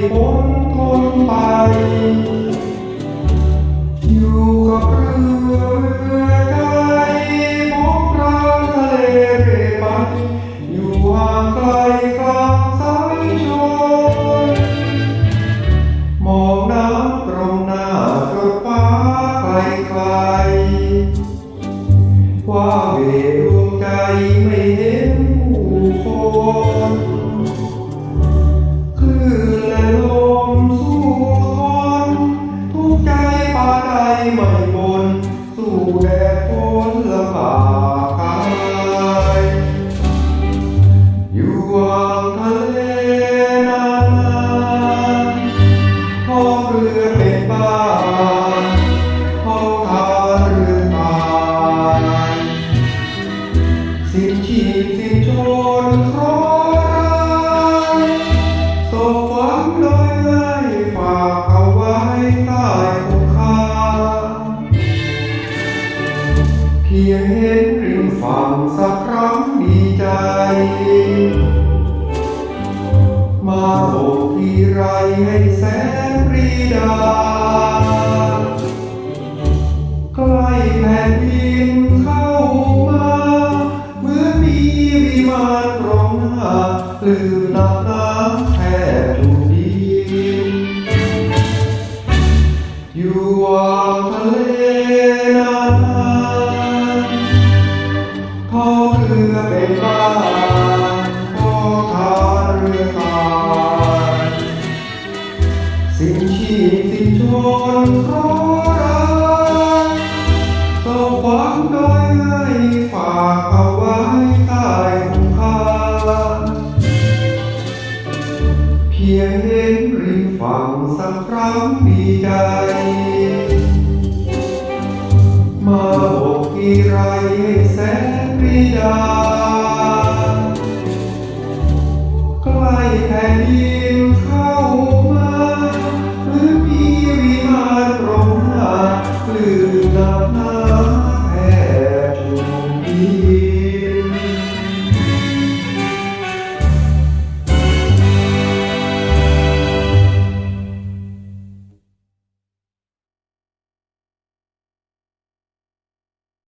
พ้นทนไปอยู่กับเรือไกลมองพรานทะเลเร่ไปอยู่ห่างไกลกลางสายชนมองน้ำตรงหน้าจดฟ้าไกลๆว่าเวดวงใจไม่เห็นผู้คนคลื่นและลมสู้ทนทุกใจป่าใดไม่บนสู้แดดฝนและป่ากายอยู่ห่างทะเลนานๆท้องเรือเป็นบ้านท้องทานเรือตายสิ้นชีพสิ้นชนครอยศพฝังลอยง่ายฝากเอาไว้ใต้คงคาเพียงเห็นริมฝั่งสักครั้งดีใจมาโบกทีไรให้แสนปรีดาใกล้แผ่นดินเข้ามาเหมือนมีวิมานตรงหน้าลืมหลับน้ำแทบทุกดินอยู่ห่างทะเลนานๆท้องเรือเป็นบ้านท้องทานเรือตายสิ้นชีพสิ้นชนเพราะรักศพฝังโดยให้ฝากเอาไว้ใต้คงคาเพียงเห็นริมฝั่งสักครั้งดีใจมาโบกทีไรให้แสนปรีดา